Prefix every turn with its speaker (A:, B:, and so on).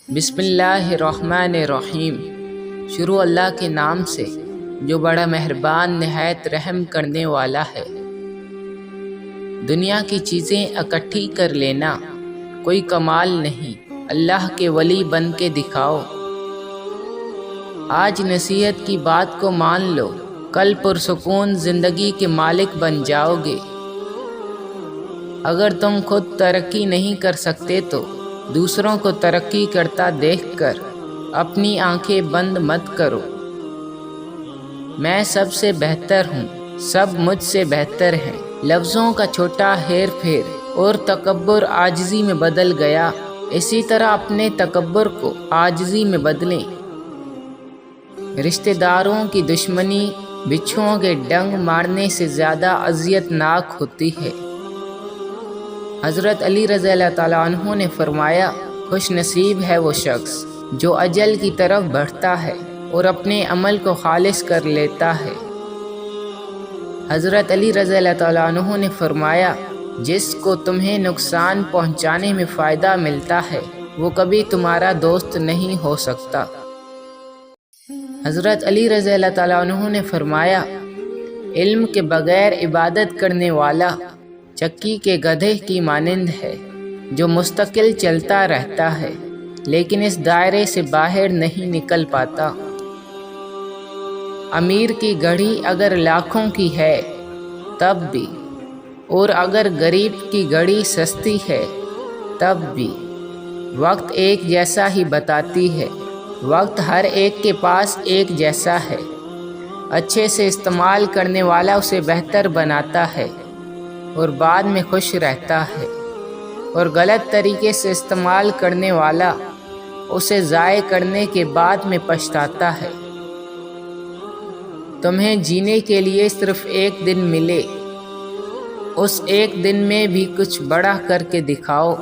A: بسم اللہ الرحمن الرحیم۔ شروع اللہ کے نام سے جو بڑا مہربان نہایت رحم کرنے والا ہے۔ دنیا کی چیزیں اکٹھی کر لینا کوئی کمال نہیں، اللہ کے ولی بن کے دکھاؤ۔ آج نصیحت کی بات کو مان لو، کل پرسکون زندگی کے مالک بن جاؤ گے۔ اگر تم خود ترقی نہیں کر سکتے تو دوسروں کو ترقی کرتا دیکھ کر اپنی آنکھیں بند مت کرو۔ میں سب سے بہتر ہوں، سب مجھ سے بہتر ہیں۔ لفظوں کا چھوٹا ہیر پھیر اور تکبر عاجزی میں بدل گیا، اسی طرح اپنے تکبر کو عاجزی میں بدلیں۔ رشتہ داروں کی دشمنی بچھوؤں کے ڈنگ مارنے سے زیادہ اذیت ناک ہوتی ہے۔ حضرت علی رضی اللہ تعالیٰ عنہ نے فرمایا، خوش نصیب ہے وہ شخص جو اجل کی طرف بڑھتا ہے اور اپنے عمل کو خالص کر لیتا ہے۔ حضرت علی رضی اللہ تعالیٰ عنہ نے فرمایا، جس کو تمہیں نقصان پہنچانے میں فائدہ ملتا ہے وہ کبھی تمہارا دوست نہیں ہو سکتا۔ حضرت علی رضی اللہ تعالیٰ عنہ نے فرمایا، علم کے بغیر عبادت کرنے والا چکی کے گدھے کی مانند ہے جو مستقل چلتا رہتا ہے لیکن اس دائرے سے باہر نہیں نکل پاتا۔ امیر کی گھڑی اگر لاکھوں کی ہے تب بھی، اور اگر غریب کی گھڑی سستی ہے تب بھی، وقت ایک جیسا ہی بتاتی ہے۔ وقت ہر ایک کے پاس ایک جیسا ہے۔ اچھے سے استعمال کرنے والا اسے بہتر بناتا ہے اور بعد میں خوش رہتا ہے، اور غلط طریقے سے استعمال کرنے والا اسے ضائع کرنے کے بعد میں پچھتاتا ہے۔ تمہیں جینے کے لیے صرف ایک دن ملے، اس ایک دن میں بھی کچھ بڑا کر کے دکھاؤ۔